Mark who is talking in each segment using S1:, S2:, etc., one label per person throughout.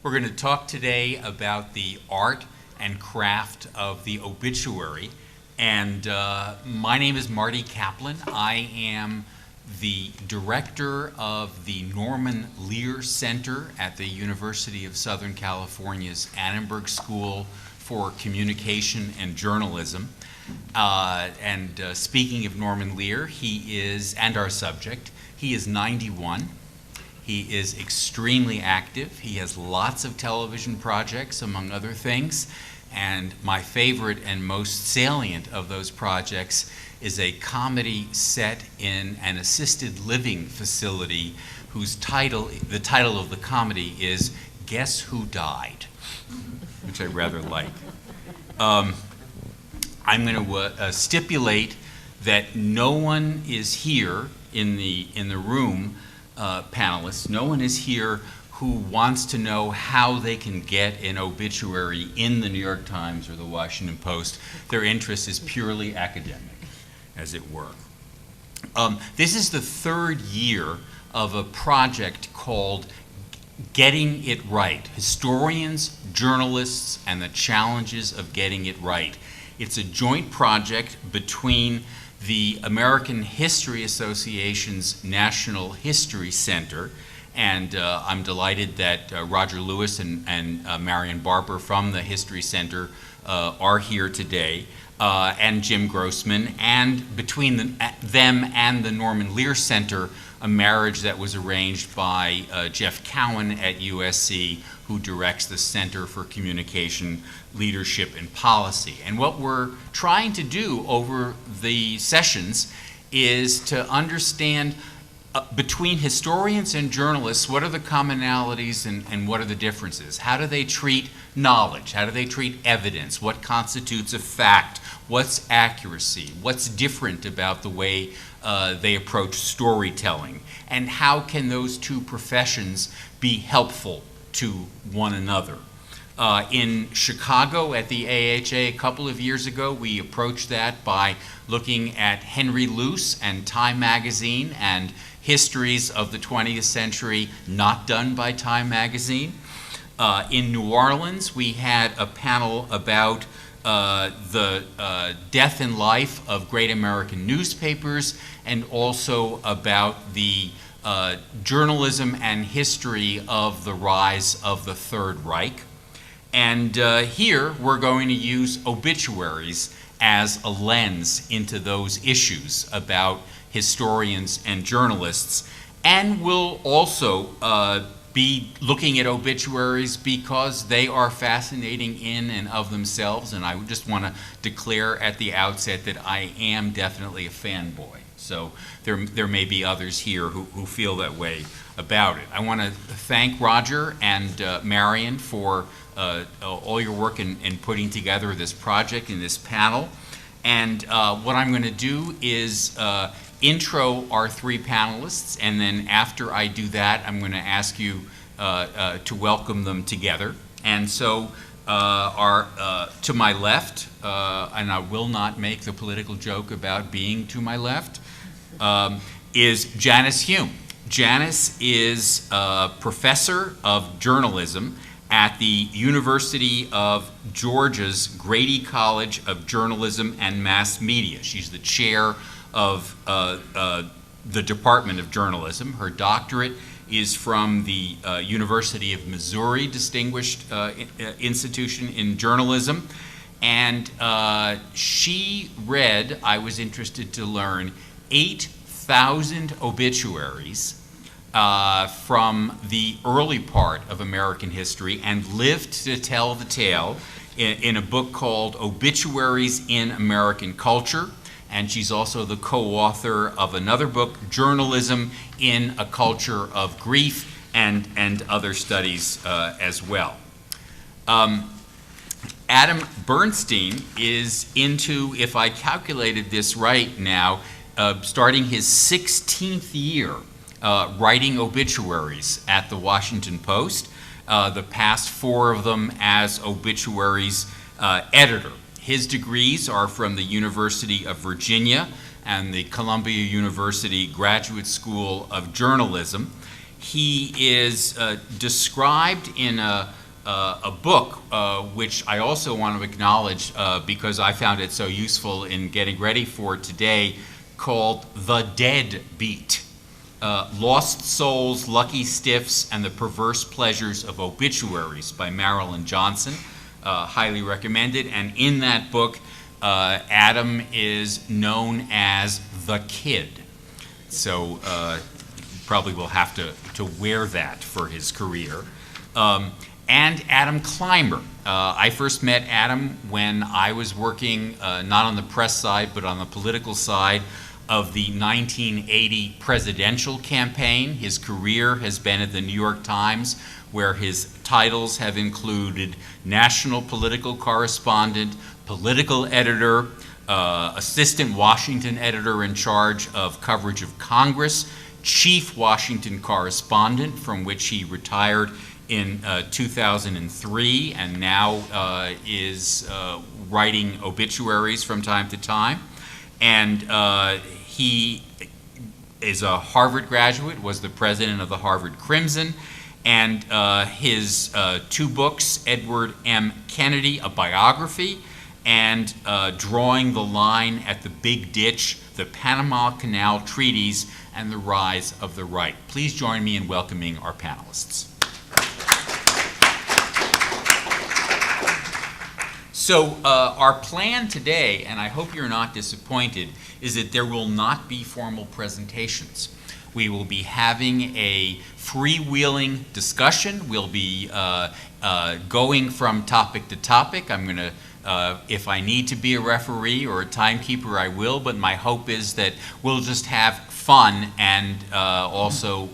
S1: We're going to talk today about the art and craft of the obituary. And my name is Marty Kaplan. I am the director of the Norman Lear Center at the University of Southern California's Annenberg School for Communication and Journalism. Speaking of Norman Lear, he is, and our subject, he is 91. He is extremely active. He has lots of television projects, among other things. And my favorite and most salient of those projects is a comedy set in an assisted living facility whose the title of the comedy is Guess Who Died, which I rather like. I'm going to stipulate that no one is here in the room, panelists, no one is here who wants to know how they can get an obituary in the New York Times or the Washington Post. Their interest is purely academic, as it were. This is the third year of a project called Getting It Right: Historians, Journalists, and the Challenges of Getting It Right. It's a joint project between the American History Association's National History Center, and I'm delighted that Roger Lewis and Marion Barber from the History Center are here today, and Jim Grossman, and between them and the Norman Lear Center, a marriage that was arranged by Jeff Cowan at USC, who directs the Center for Communication, Leadership, and Policy. And what we're trying to do over the sessions is to understand between historians and journalists, what are the commonalities and what are the differences? How do they treat knowledge? How do they treat evidence? What constitutes a fact? What's accuracy? What's different about the way they approach storytelling? And how can those two professions be helpful to one another? In Chicago at the AHA a couple of years ago, we approached that by looking at Henry Luce and Time magazine and histories of the 20th century not done by Time magazine. In New Orleans, we had a panel about the death and life of great American newspapers, and also about the journalism and history of the rise of the Third Reich. And here we're going to use obituaries as a lens into those issues about historians and journalists. And we'll also be looking at obituaries because they are fascinating in and of themselves. And I just want to declare at the outset that I am definitely a fanboy. So there may be others here who feel that way about it. I want to thank Roger and Marion for all your work in putting together this project and this panel. And what I'm going to do is intro our three panelists, and then after I do that, I'm going to ask you to welcome them together. And so to my left, and I will not make the political joke about being to my left, is Janice Hume. Janice is a professor of journalism at the University of Georgia's Grady College of Journalism and Mass Media. She's the chair of the Department of Journalism. Her doctorate is from the University of Missouri Distinguished Institution in Journalism. And she read, I was interested to learn, 8,000 obituaries from the early part of American history, and lived to tell the tale in a book called Obituaries in American Culture. And she's also the co-author of another book, Journalism in a Culture of Grief, and other studies as well. Adam Bernstein is into, if I calculated this right now, starting his 16th year writing obituaries at the Washington Post, the past 4 of them as obituaries editor. His degrees are from the University of Virginia and the Columbia University Graduate School of Journalism. He is described in a book, which I also want to acknowledge because I found it so useful in getting ready for today, called The Dead Beat. Lost Souls, Lucky Stiffs, and the Perverse Pleasures of Obituaries by Marilyn Johnson. Highly recommended. And in that book, Adam is known as the Kid. So probably will have to wear that for his career. And Adam Clymer. I first met Adam when I was working not on the press side, but on the political side of the 1980 presidential campaign. His career has been at the New York Times, where his titles have included national political correspondent, political editor, assistant Washington editor in charge of coverage of Congress, chief Washington correspondent, from which he retired in 2003, and now is writing obituaries from time to time. And he is a Harvard graduate, was the president of the Harvard Crimson, and his two books, Edward M. Kennedy, a biography, and Drawing the Line at the Big Ditch, the Panama Canal Treaties, and the Rise of the Right. Please join me in welcoming our panelists. So our plan today, and I hope you're not disappointed, is that there will not be formal presentations. We will be having a freewheeling discussion. We'll be going from topic to topic. I'm going to, if I need to be a referee or a timekeeper, I will, but my hope is that we'll just have fun and also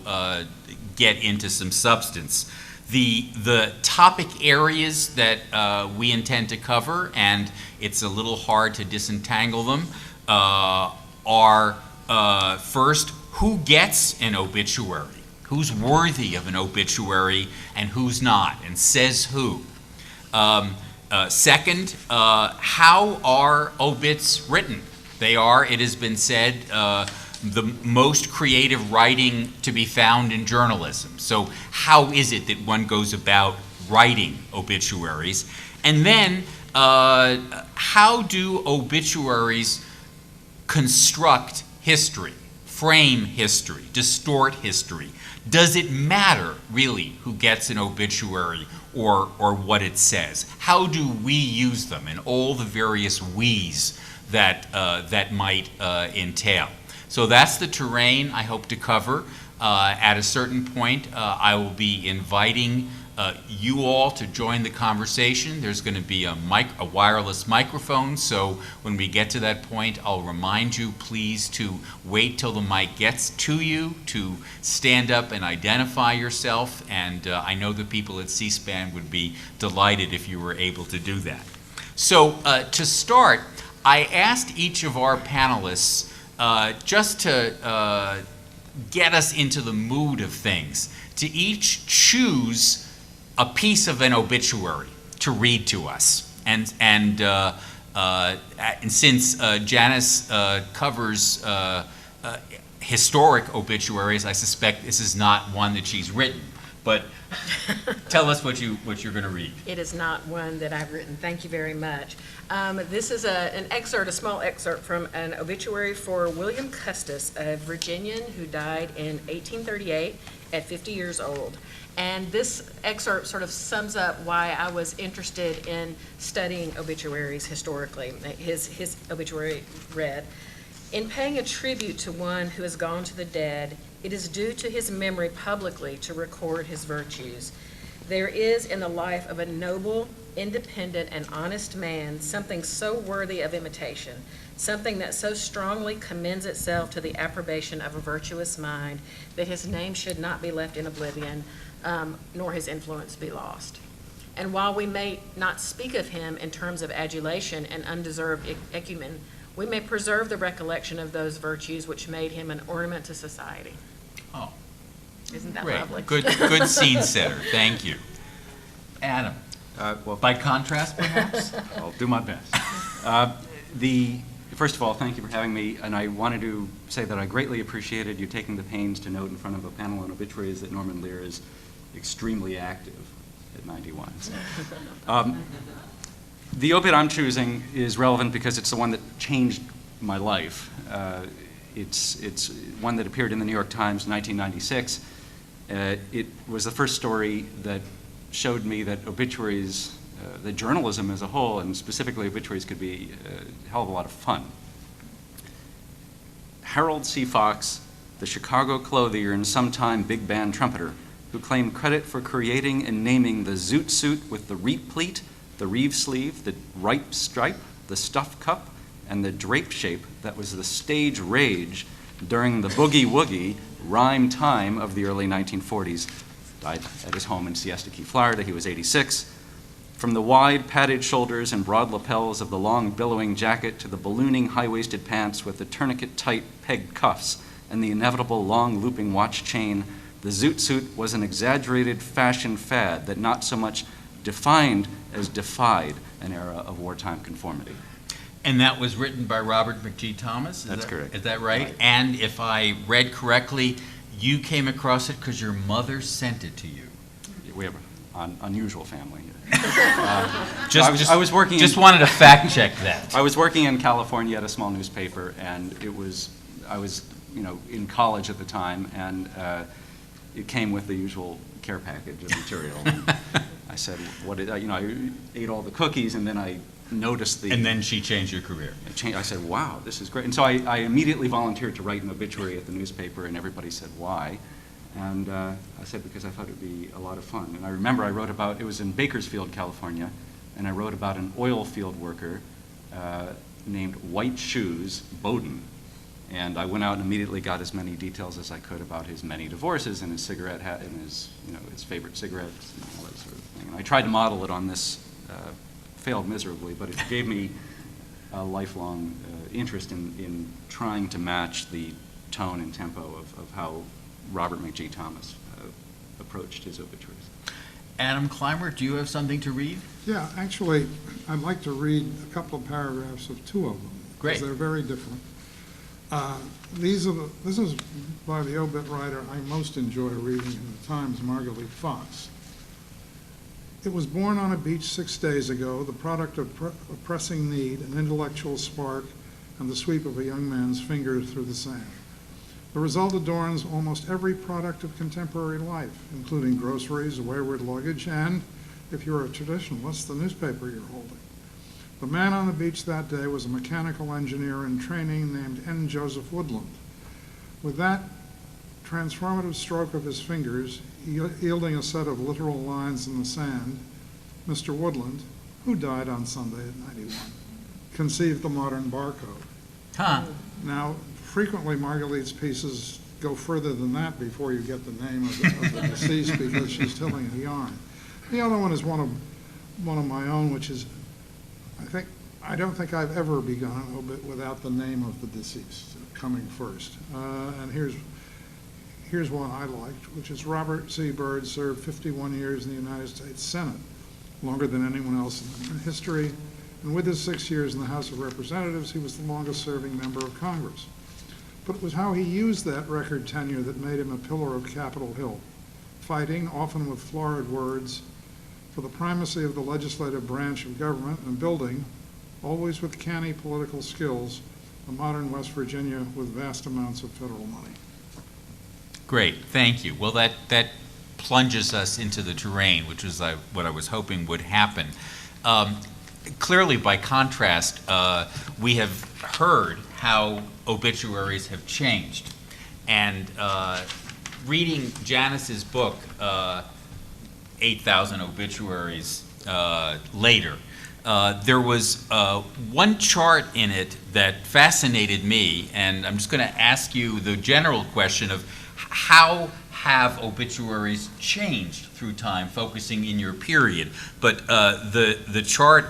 S1: get into some substance. The topic areas that we intend to cover, and it's a little hard to disentangle them, are first, who gets an obituary? Who's worthy of an obituary and who's not, and says who? Second, how are obits written? They are, it has been said, the most creative writing to be found in journalism. So how is it that one goes about writing obituaries? And then how do obituaries construct history, frame history, distort history? Does it matter really who gets an obituary or what it says? How do we use them and all the various we's that might entail? So that's the terrain I hope to cover. At a certain point, I will be inviting you all to join the conversation. There's going to be a wireless microphone, so when we get to that point, I'll remind you, please, to wait till the mic gets to you, to stand up and identify yourself, and I know the people at C-SPAN would be delighted if you were able to do that. So to start, I asked each of our panelists just to get us into the mood of things, to each choose a piece of an obituary to read to us. And since Janice covers historic obituaries, I suspect this is not one that she's written. But tell us what you're going to read.
S2: It is not one that I've written. Thank you very much. This is an excerpt, a small excerpt from an obituary for William Custis, a Virginian who died in 1838 at 50 years old. And this excerpt sort of sums up why I was interested in studying obituaries historically. His obituary read, "In paying a tribute to one who has gone to the dead, it is due to his memory publicly to record his virtues. There is in the life of a noble, independent, and honest man something so worthy of imitation, something that so strongly commends itself to the approbation of a virtuous mind, that his name should not be left in oblivion, nor his influence be lost. And while we may not speak of him in terms of adulation and undeserved ecumen, we may preserve the recollection of those virtues which made him an ornament to society."
S1: Oh,
S2: isn't that
S1: great.
S2: lovely?
S1: Good scene setter. Thank you. Adam,
S3: Well,
S1: by contrast, perhaps?
S3: I'll do my best. First of all, thank you for having me, and I wanted to say that I greatly appreciated you taking the pains to note in front of a panel on obituaries that Norman Lear is extremely active at 91. The obit I'm choosing is relevant because it's the one that changed my life. It's one that appeared in the New York Times in 1996. It was the first story that showed me that obituaries, that journalism as a whole, and specifically obituaries, could be a hell of a lot of fun. Harold C. Fox, the Chicago clothier and sometime big band trumpeter, who claimed credit for creating and naming the zoot suit with the reap pleat, the reeve sleeve, the ripe stripe, the stuff cup, and the drape shape that was the stage rage during the boogie-woogie rhyme time of the early 1940s. Died at his home in Siesta Key, Florida. He was 86. From the wide padded shoulders and broad lapels of the long billowing jacket to the ballooning high-waisted pants with the tourniquet-tight pegged cuffs and the inevitable long looping watch chain, the zoot suit was an exaggerated fashion fad that not so much defined as defied an era of wartime conformity.
S1: And that was written by Robert McGee Thomas?
S3: That's correct.
S1: Is that right? And if I read correctly, you came across it because your mother sent it to you.
S3: We have an unusual family.
S1: I was
S3: working.
S1: Just wanted to fact check that.
S3: I was working in California at a small newspaper, and I was in college at the time, and it came with the usual care package of material. I said, I ate all the cookies, and then I noticed the.
S1: And then she changed your career.
S3: I said, wow, this is great. And so I immediately volunteered to write an obituary at the newspaper, and everybody said, why? And I said, because I thought it would be a lot of fun. And I remember I wrote about, it was in Bakersfield, California, and I wrote about an oil field worker named White Shoes Bowden. And I went out and immediately got as many details as I could about his many divorces and his cigarette hat and his favorite cigarettes and all that sort of thing. And I tried to model it on this, failed miserably, but it gave me a lifelong interest in trying to match the tone and tempo of how Robert McGee Thomas approached his obituaries.
S1: Adam Clymer, do you have something to read?
S4: Yeah, actually, I'd like to read a couple of paragraphs of two of them.
S1: Great.
S4: Because they're very different. This is by the obit writer I most enjoy reading in the Times, Margalit Fox. It was born on a beach 6 days ago, the product of pressing need, an intellectual spark, and the sweep of a young man's fingers through the sand. The result adorns almost every product of contemporary life, including groceries, wayward luggage, and, if you're a traditionalist, the newspaper you're holding. The man on the beach that day was a mechanical engineer in training named N. Joseph Woodland. With that transformative stroke of his fingers, yielding a set of literal lines in the sand, Mr. Woodland, who died on Sunday at 91, conceived the modern barcode.
S1: Huh.
S4: Now, frequently Margalit's pieces go further than that before you get the name of the deceased because she's telling a yarn. The other one is one of my own, which is, I don't think I've ever begun an obit without the name of the deceased coming first. And here's one I liked, which is Robert C. Byrd served 51 years in the United States Senate, longer than anyone else in history. And with his 6 years in the House of Representatives, he was the longest-serving member of Congress. But it was how he used that record tenure that made him a pillar of Capitol Hill, fighting, often with florid words, for the primacy of the legislative branch of government and building, always with canny political skills, a modern West Virginia with vast amounts of federal money.
S1: Great, thank you. Well, that plunges us into the terrain, which is what I was hoping would happen. Clearly, by contrast, we have heard how obituaries have changed. And reading Janice's book, 8,000 Obituaries Later, there was one chart in it that fascinated me, and I'm just going to ask you the general question of how have obituaries changed through time, focusing in your period. But the chart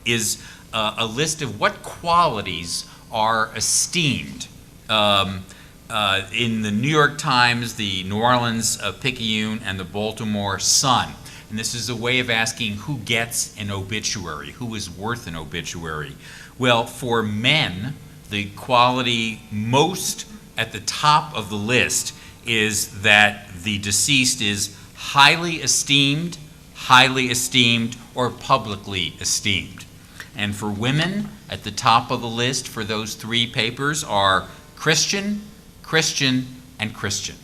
S1: is a list of what qualities are esteemed in the New York Times, the New Orleans Picayune, and the Baltimore Sun. And this is a way of asking who gets an obituary, who is worth an obituary. Well, for men, the quality most at the top of the list is that the deceased is highly esteemed, or publicly esteemed. And for women, at the top of the list for those three papers are Christian, Christian, and Christian.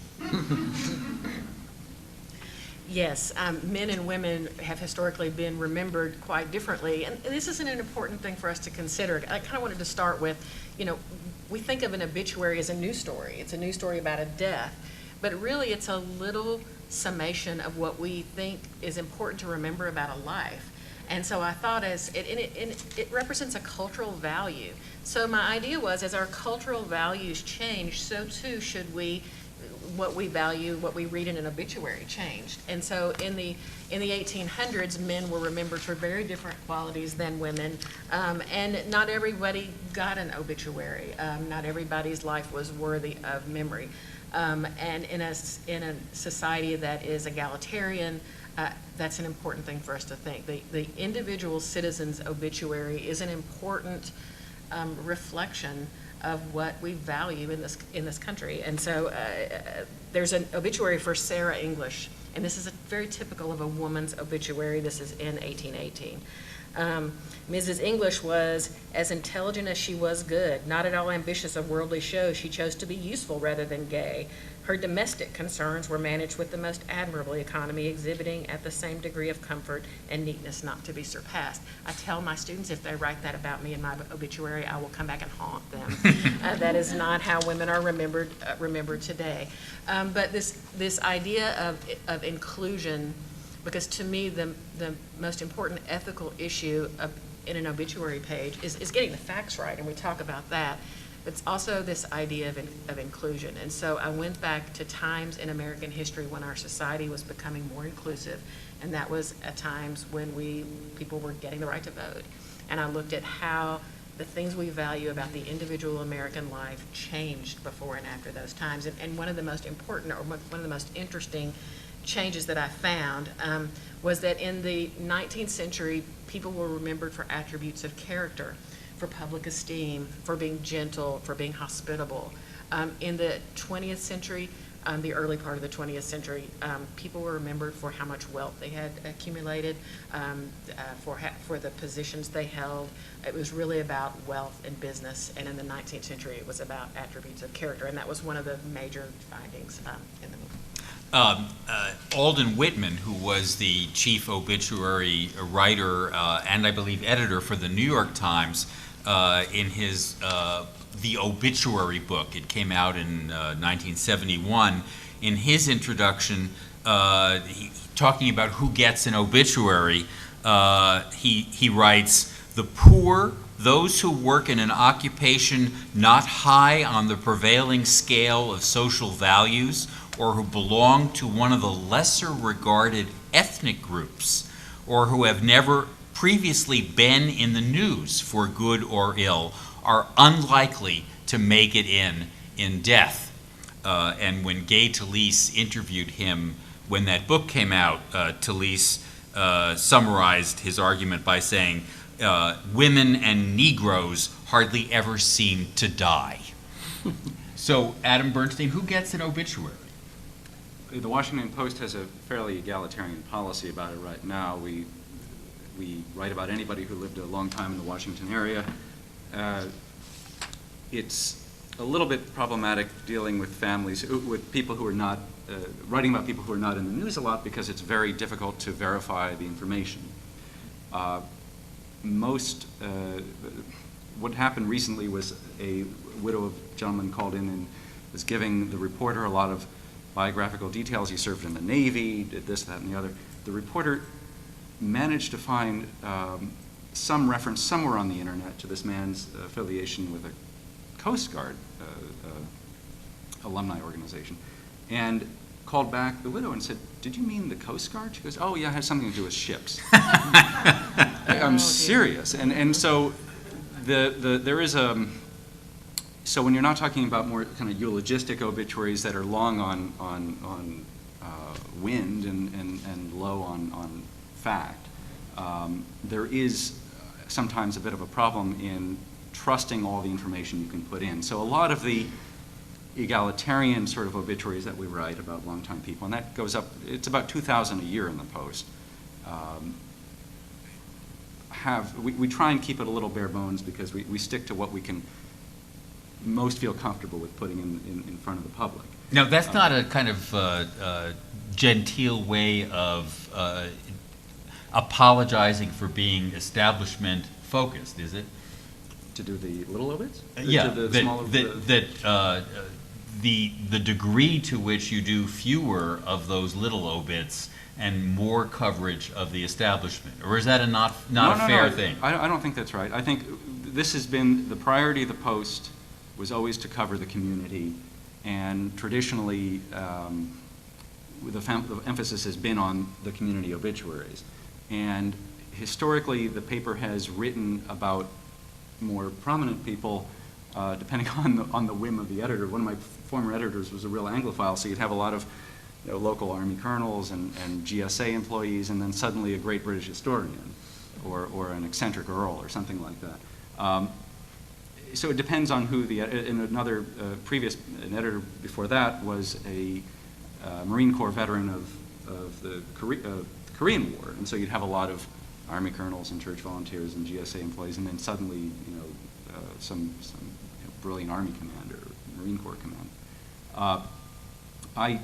S2: Yes, men and women have historically been remembered quite differently, and this isn't an important thing for us to consider. I kind of wanted to start with, we think of an obituary as a news story. It's a news story about a death, but really it's a little summation of what we think is important to remember about a life. And so I thought it represents a cultural value. So my idea was, as our cultural values change, so too should what we value, what we read in an obituary changed. And so in the 1800s, men were remembered for very different qualities than women, and not everybody got an obituary. Not everybody's life was worthy of memory. And in a society that is egalitarian, that's an important thing for us to think. The individual citizen's obituary is an important reflection of what we value in this country. And so there's an obituary for Sarah English, and this is very typical of a woman's obituary. This is in 1818. Mrs. English was as intelligent as she was good, not at all ambitious of worldly show. She chose to be useful rather than gay. Her domestic concerns were managed with the most admirable economy, exhibiting at the same degree of comfort and neatness not to be surpassed. I tell my students, if they write that about me in my obituary, I will come back and haunt them. That is not how women are remembered today. But this idea of inclusion, because to me the most important ethical issue in an obituary page is getting the facts right, and we talk about that. But it's also this idea of inclusion. And so I went back to times in American history when our society was becoming more inclusive, and that was at times when people were getting the right to vote. And I looked at how the things we value about the individual American life changed before and after those times. And one of the most important, or one of the most interesting changes that I found was that in the 19th century, people were remembered for attributes of character, for public esteem, for being gentle, for being hospitable. In the 20th century, the early part of the 20th century, people were remembered for how much wealth they had accumulated, for the positions they held. It was really about wealth and business, and in the 19th century, it was about attributes of character, and that was one of the major findings in the movie.
S1: Alden Whitman, who was the chief obituary writer and I believe editor for the New York Times, in his The Obituary book, it came out in 1971, in his introduction, talking about who gets an obituary, he writes, "The poor, those who work in an occupation not high on the prevailing scale of social values, or who belong to one of the lesser regarded ethnic groups, or who have never previously been in the news for good or ill, are unlikely to make it in death." And when Gay Talese interviewed him when that book came out, Talese summarized his argument by saying, "Women and Negroes hardly ever seem to die." So, Adam Bernstein, who gets an obituary?
S3: The Washington Post has a fairly egalitarian policy about it right now. We write about anybody who lived a long time in the Washington area. It's a little bit problematic dealing with families, with people who are not, writing about people who are not in the news a lot, because it's very difficult to verify the information. What happened recently was a widow of a gentleman called in and was giving the reporter a lot of biographical details. He served in the Navy, did this, that, and the other. The reporter managed to find some reference somewhere on the internet to this man's affiliation with a Coast Guard alumni organization, and called back the widow and said, "Did you mean the Coast Guard?" She goes, "Oh yeah, it has something to do with ships." I'm serious. And so there is a, so when you're not talking about more kind of eulogistic obituaries that are long on wind and low on fact. There is sometimes a bit of a problem in trusting all the information you can put in. So a lot of the egalitarian sort of obituaries that we write about longtime people, and that goes up, it's about 2,000 a year in the Post, we try and keep it a little bare bones because we stick to what we can most feel comfortable with putting in front of the public.
S1: Now, that's not a kind of genteel way of apologizing for being establishment focused, is it?
S3: To do the little obits?
S1: Yeah,
S3: To the smaller,
S1: the degree to which you do fewer of those little obits and more coverage of the establishment, or is that a not a fair thing?
S3: I don't think that's right. I think this has been the priority of the Post was always to cover the community, and traditionally the emphasis has been on the community obituaries. And historically, the paper has written about more prominent people, depending on the whim of the editor. One of my former editors was a real Anglophile, so you'd have a lot of local Army colonels and GSA employees, and then suddenly a great British historian, or an eccentric earl, or something like that. So it depends on who in another an editor before that was a Marine Corps veteran of the Korean War, and so you'd have a lot of Army colonels and church volunteers and GSA employees, and then suddenly, some brilliant Army commander, Marine Corps commander. I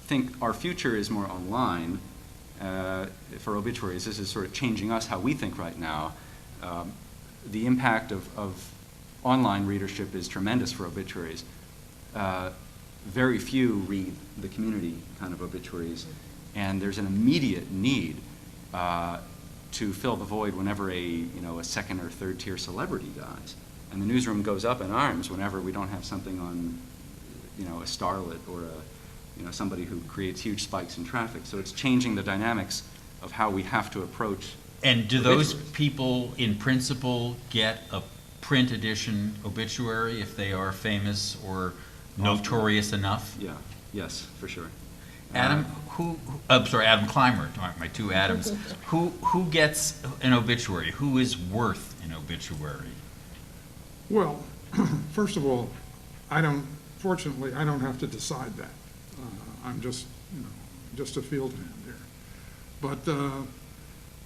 S3: think our future is more online for obituaries. This is sort of changing us how we think right now. The impact of online readership is tremendous for obituaries. Very few read the community kind of obituaries, and there's an immediate need to fill the void whenever a second or third tier celebrity dies. And the newsroom goes up in arms whenever we don't have something on, a starlet or somebody who creates huge spikes in traffic. So it's changing the dynamics of how we have to approach.
S1: And do those people, in principle, get a print edition obituary if they are famous or notorious enough?
S3: Yeah. Yes, for sure.
S1: Adam, Adam Clymer, my two Adams. Who gets an obituary? Who is worth an obituary?
S4: Well, first of all, fortunately, I don't have to decide that. I'm just a field hand here. But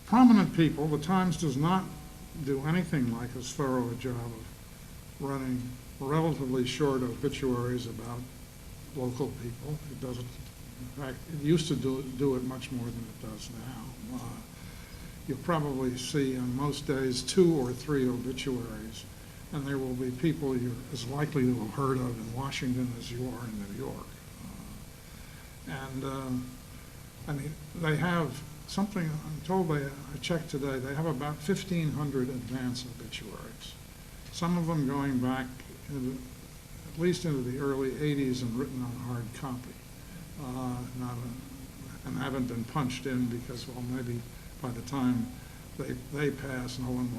S4: prominent people, the Times does not do anything like as thorough a job of running relatively short obituaries about local people. It doesn't. In fact, it used to do it much more than it does now. You'll probably see on most days 2 or 3 obituaries, and there will be people you're as likely to have heard of in Washington as you are in New York. They have something, I'm told I checked today, they have about 1,500 advance obituaries. Some of them going back at least into the early 80s and written on hard copy. And haven't been punched in because, well, maybe by the time they pass, it won't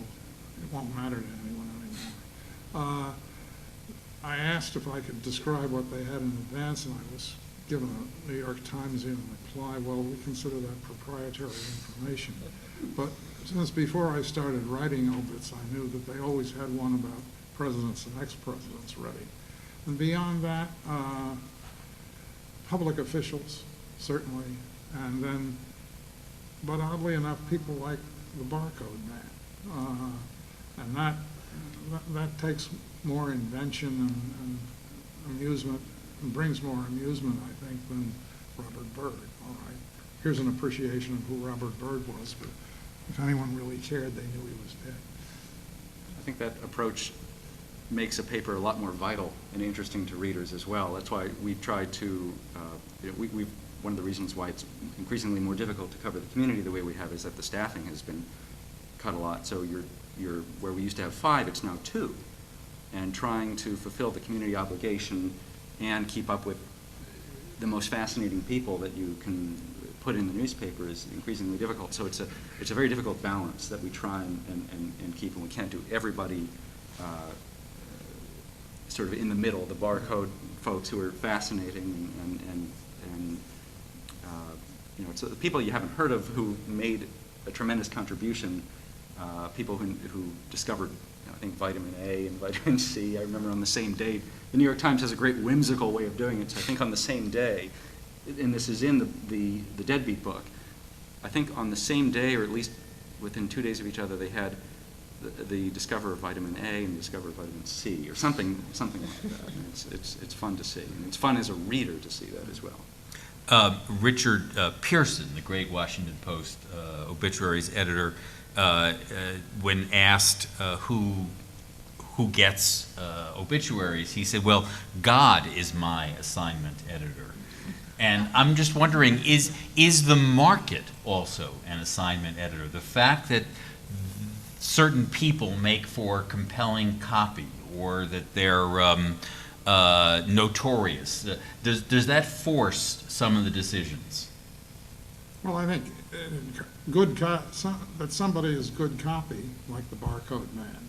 S4: matter to anyone anymore. I asked if I could describe what they had in advance, and I was given a New York Timesian reply, well, we consider that proprietary information. But since before I started writing obits, I knew that they always had one about presidents and ex-presidents ready. And beyond that, public officials, certainly, and then, but oddly enough, people like the barcode man. And that takes more invention and amusement, and brings more amusement, I think, than Robert Byrd. All right, here's an appreciation of who Robert Byrd was, but if anyone really cared, they knew he was dead.
S3: I think that approach makes a paper a lot more vital and interesting to readers as well. That's why we've tried to, one of the reasons why it's increasingly more difficult to cover the community the way we have is that the staffing has been cut a lot. So you're where we used to have 5, it's now 2. And trying to fulfill the community obligation and keep up with the most fascinating people that you can put in the newspaper is increasingly difficult. So it's a very difficult balance that we try and keep, and we can't do everybody sort of in the middle, the barcode folks who are fascinating and it's the people you haven't heard of who made a tremendous contribution, people who discovered, I think, vitamin A and vitamin C. I remember on the same day, the New York Times has a great whimsical way of doing it. So I think on the same day, and this is in the Deadbeat book, I think on the same day, or at least within 2 days of each other, they had the discoverer of vitamin A and the discoverer of vitamin C, or something like that. And it's fun to see, and it's fun as a reader to see that as well.
S1: Richard Pearson, the great Washington Post obituaries editor, when asked who gets obituaries, he said, "Well, God is my assignment editor." And I'm just wondering, is the market also an assignment editor? The fact that certain people make for compelling copy, or that they're notorious, does that force some of the decisions?
S4: Well, I think that somebody is good copy, like the Barcode Man,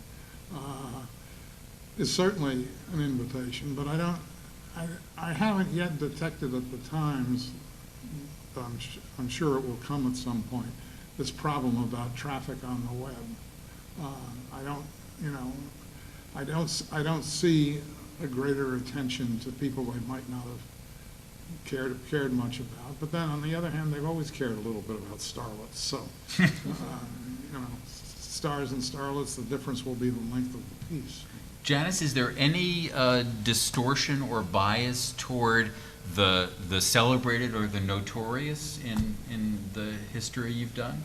S4: is certainly an invitation, but I haven't yet detected at the Times, but I'm sure it will come at some point, this problem about traffic on the web. I don't see a greater attention to people they might not have cared much about. But then on the other hand, they've always cared a little bit about starlets. So, stars and starlets, the difference will be the length of the piece.
S1: Janice, is there any distortion or bias toward the celebrated or the notorious in the history you've done?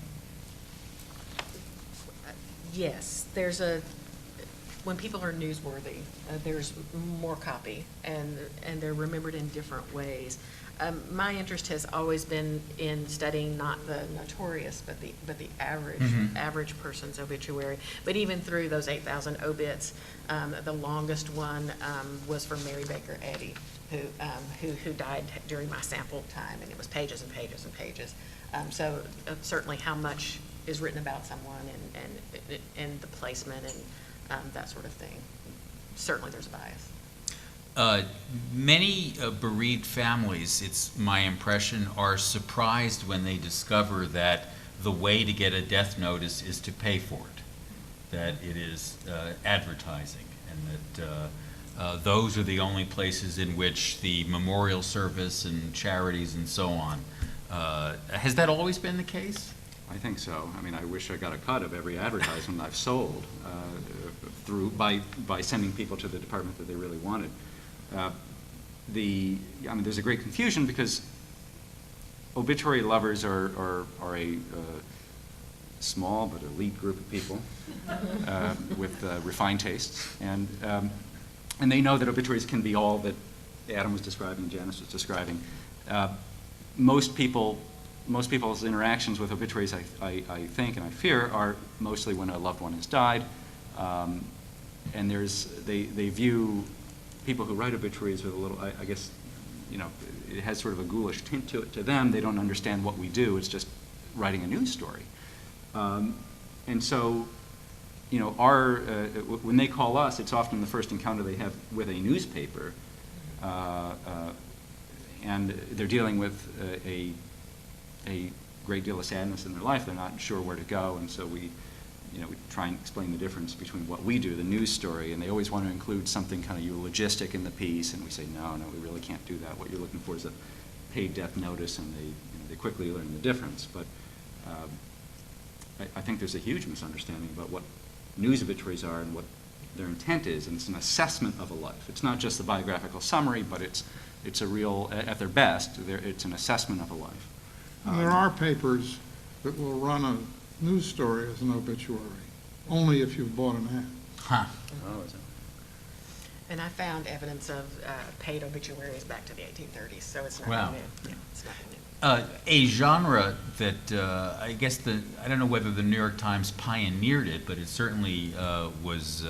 S2: Yes, when people are newsworthy, there's more copy, and they're remembered in different ways. My interest has always been in studying not the notorious, but the average person's obituary. But even through those 8,000 obits, the longest one was for Mary Baker Eddy, who died during my sample time, and it was pages and pages and pages. So certainly, how much is written about someone, and the placement, and that sort of thing. Certainly, there's a bias.
S1: Many bereaved families, it's my impression, are surprised when they discover that the way to get a death notice is to pay for it, that it is advertising, and that those are the only places in which the memorial service and charities and so on. Has that always been the case?
S3: I think so. I mean, I wish I got a cut of every advertisement I've sold by sending people to the department that they really wanted. There's a great confusion because obituary lovers are a small but elite group of people with refined tastes, and they know that obituaries can be all that Adam was describing, Janice was describing. Most people's interactions with obituaries, I think and I fear, are mostly when a loved one has died, and they view people who write obituaries with a little, I guess, it has sort of a ghoulish tint to it. To them, they don't understand what we do. It's just writing a news story, and so, when they call us, it's often the first encounter they have with a newspaper, and they're dealing with a great deal of sadness in their life. They're not sure where to go, and so we try and explain the difference between what we do, the news story, and they always want to include something kind of eulogistic in the piece, and we say, no, we really can't do that. What you're looking for is a paid death notice, and they quickly learn the difference. But I think there's a huge misunderstanding about what news obituaries are and what their intent is, and it's an assessment of a life. It's not just the biographical summary, but it's a real, at their best, it's an assessment of a life.
S4: And there are papers that will run a news story as an obituary, only if you've bought an ad.
S1: Huh.
S3: Oh, is it?
S2: And I found evidence of paid obituaries back to the 1830s, so it's not
S1: Wow.
S2: new. Yeah, it's not new.
S1: A genre that I guess I don't know whether the New York Times pioneered it, but it certainly was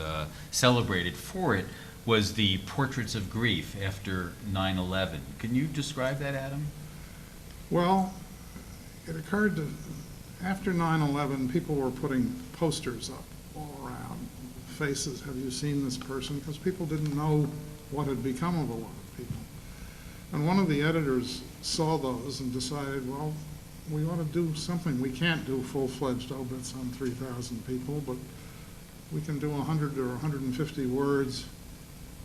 S1: celebrated for it, was the portraits of grief after 9/11. Can you describe that, Adam?
S4: Well, it occurred to, after 9/11, people were putting posters up all around, faces, have you seen this person? Because people didn't know what had become of a lot of people. And one of the editors saw those and decided, well, we ought to do something. We can't do full-fledged obits on 3,000 people, but we can do 100 or 150 words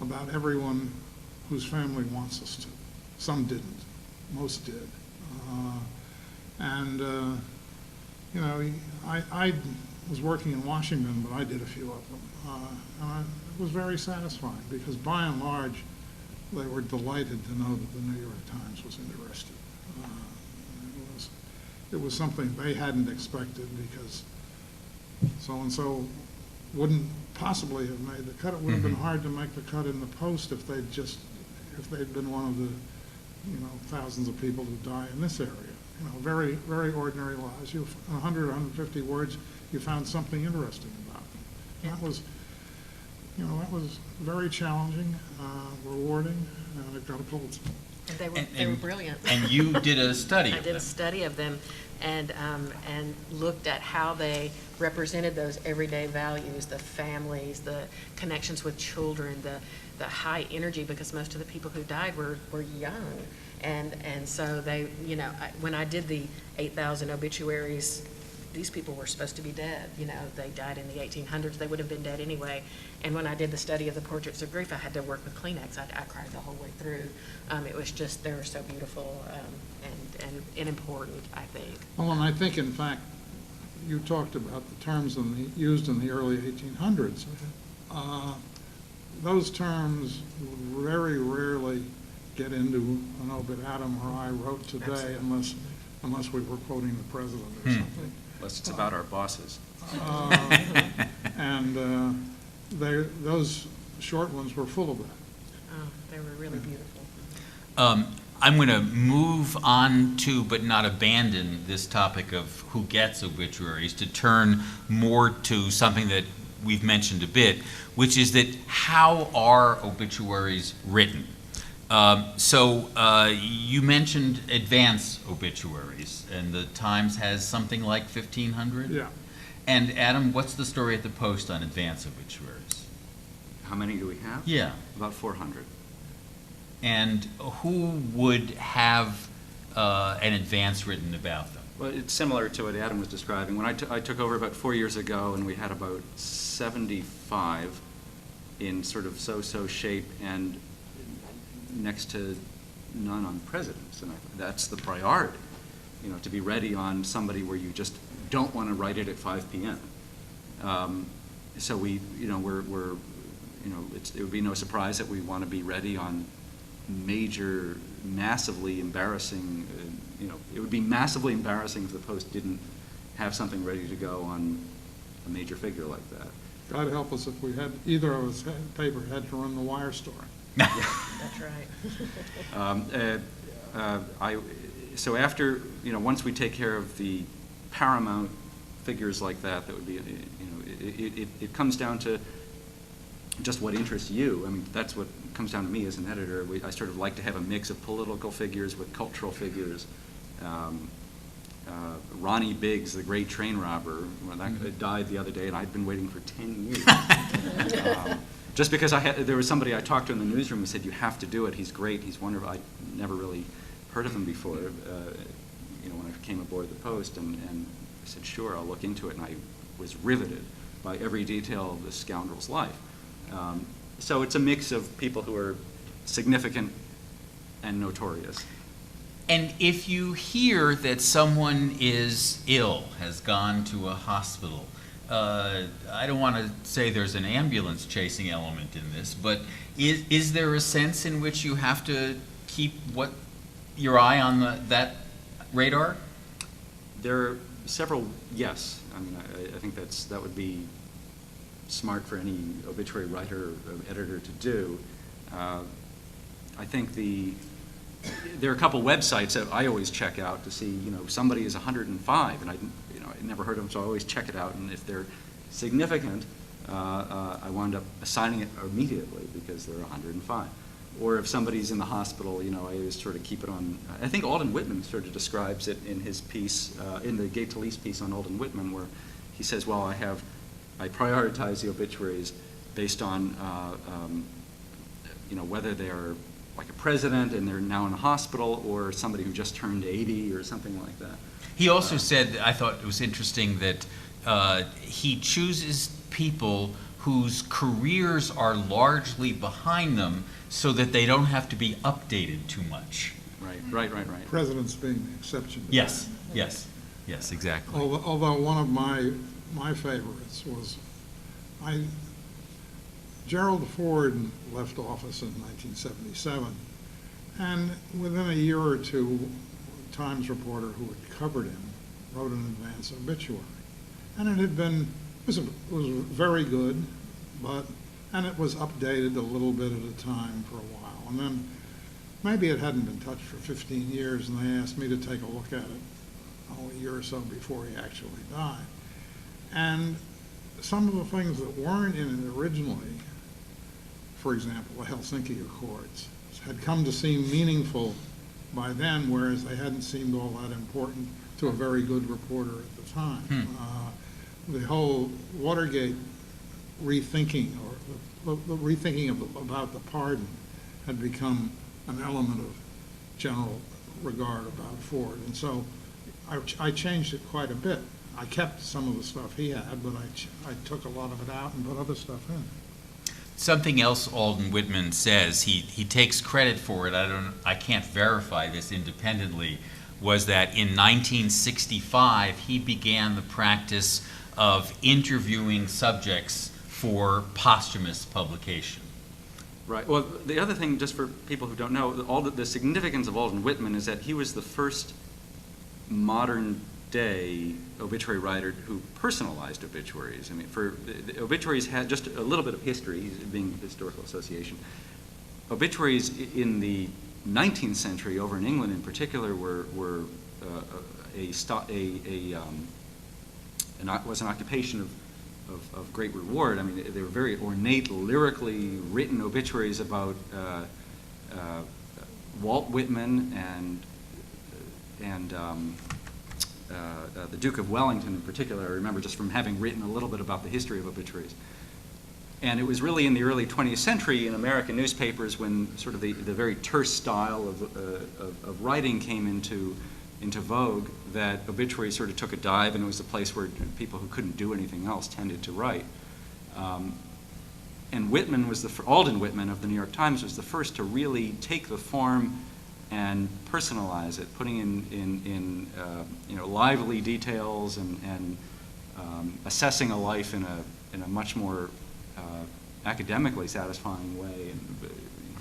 S4: about everyone whose family wants us to. Some didn't, most did. You know, I was working in Washington, but I did a few of them. And it was very satisfying because by and large, they were delighted to know that the New York Times was interested. It was something they hadn't expected because so-and-so wouldn't possibly have made the cut. It would have been hard to make the cut in the Post if they'd been one of the, you know, thousands of people who die in this area. You know, very, very ordinary lives. 100, 150 words, you found something interesting about them. That was, you know, that was very challenging, rewarding, and it got a Pulitzer.
S2: And they were brilliant.
S1: And you did a study
S2: I
S1: of
S2: did a
S1: them.
S2: study of them and looked at how they represented those everyday values, the families, the connections with children, the high energy, because most of the people who died were young. And so they, you know, when I did the 8,000 obituaries, these people were supposed to be dead. You know, they died in the 1800s. They would have been dead anyway. And when I did the study of the portraits of grief, I had to work with Kleenex. I cried the whole way through. It was just, they were so beautiful and important, I think.
S4: Well, and I think, in fact, you talked about the terms used in the early 1800s. Those terms very rarely get into an obit Adam or I wrote today unless we were quoting the president or something.
S3: Unless it's about our bosses.
S4: Those short ones were full of that.
S2: Oh, they were really beautiful.
S1: I'm going to move on to, but not abandon, this topic of who gets obituaries to turn more to something that we've mentioned a bit, which is that how are obituaries written? You mentioned advance obituaries, and the Times has something like 1,500?
S4: Yeah.
S1: And Adam, what's the story at the Post on advance obituaries?
S3: How many do we have?
S1: Yeah.
S3: About 400.
S1: And who would have an advance written about them?
S3: Well, it's similar to what Adam was describing. When I took over about 4 years ago, and we had about 75 in sort of so-so shape, and next to none on presidents, and that's the priority, you know, to be ready on somebody where you just don't want to write it at 5 p.m. So we, you know, we're you know, it would be no surprise that we want to be ready on major, massively embarrassing, you know, it would be massively embarrassing if the Post didn't have something ready to go on a major figure like that.
S4: God help us if we had, either of us paper had to run the wire story.
S2: That's right.
S3: So after, you know, once we take care of the paramount figures like that, that would be, you know, it comes down to just what interests you. I mean, that's what comes down to me as an editor. I sort of like to have a mix of political figures with cultural figures. Ronnie Biggs, the great train robber, when that died the other day, and I'd been waiting for 10 years. Just because there was somebody I talked to in the newsroom who said, you have to do it, he's great, he's wonderful. I'd never really heard of him before, you know, when I came aboard the Post, and I said, sure, I'll look into it, and I was riveted by every detail of this scoundrel's life. So it's a mix of people who are significant and notorious.
S1: And if you hear that someone is ill, has gone to a hospital, I don't want to say there's an ambulance chasing element in this, but is there a sense in which you have to keep your eye on that radar?
S3: There are several, yes. I mean, I think that would be smart for any obituary writer or editor to do. I think there are a couple websites that I always check out to see, you know, somebody is 105, and I never heard of them, so I always check it out, and if they're significant, I wind up assigning it immediately because they're 105. Or if somebody's in the hospital, you know, I always sort of keep it on. I think Alden Whitman sort of describes it in his piece, in the Gay Talese piece on Alden Whitman, where he says, well, I prioritize the obituaries based on, you know, whether they're like a president and they're now in a hospital, or somebody who just turned 80 or something like that.
S1: He also said, I thought it was interesting, that he chooses people whose careers are largely behind them so that they don't have to be updated too much.
S3: Right.
S4: Presidents being the exception to
S1: Yes,
S4: that.
S1: yes, exactly.
S4: Although one of my favorites was, Gerald Ford left office in 1977, and within a year or two, a Times reporter who had covered him wrote an advance obituary. And it was very good, and it was updated a little bit at a time for a while. And then maybe it hadn't been touched for 15 years, and they asked me to take a look at it a year or so before he actually died. And some of the things that weren't in it originally, for example, the Helsinki Accords, had come to seem meaningful by then, whereas they hadn't seemed all that important to a very good reporter at the time. The whole Watergate rethinking, or the rethinking about the pardon, had become an element of general regard about Ford. And so I changed it quite a bit. I kept some of the stuff he had, but I took a lot of it out and put other stuff in.
S1: Something else Alden Whitman says, he takes credit for it, I can't verify this independently, was that in 1965 he began the practice of interviewing subjects for posthumous publication.
S3: Right. Well, the other thing, just for people who don't know, the significance of Alden Whitman is that he was the first modern-day obituary writer who personalized obituaries. I mean, the obituaries had just a little bit of history, being a historical association. Obituaries in the 19th century, over in England in particular, was an occupation of great reward. I mean, they were very ornate, lyrically written obituaries about Walt Whitman and the Duke of Wellington in particular. I remember just from having written a little bit about the history of obituaries. And it was really in the early 20th century in American newspapers when sort of the very terse style of writing came into vogue that obituaries sort of took a dive, and it was a place where people who couldn't do anything else tended to write. And Whitman Alden Whitman of the New York Times was the first to really take the form and personalize it, putting in lively details and assessing a life in a much more academically satisfying way. And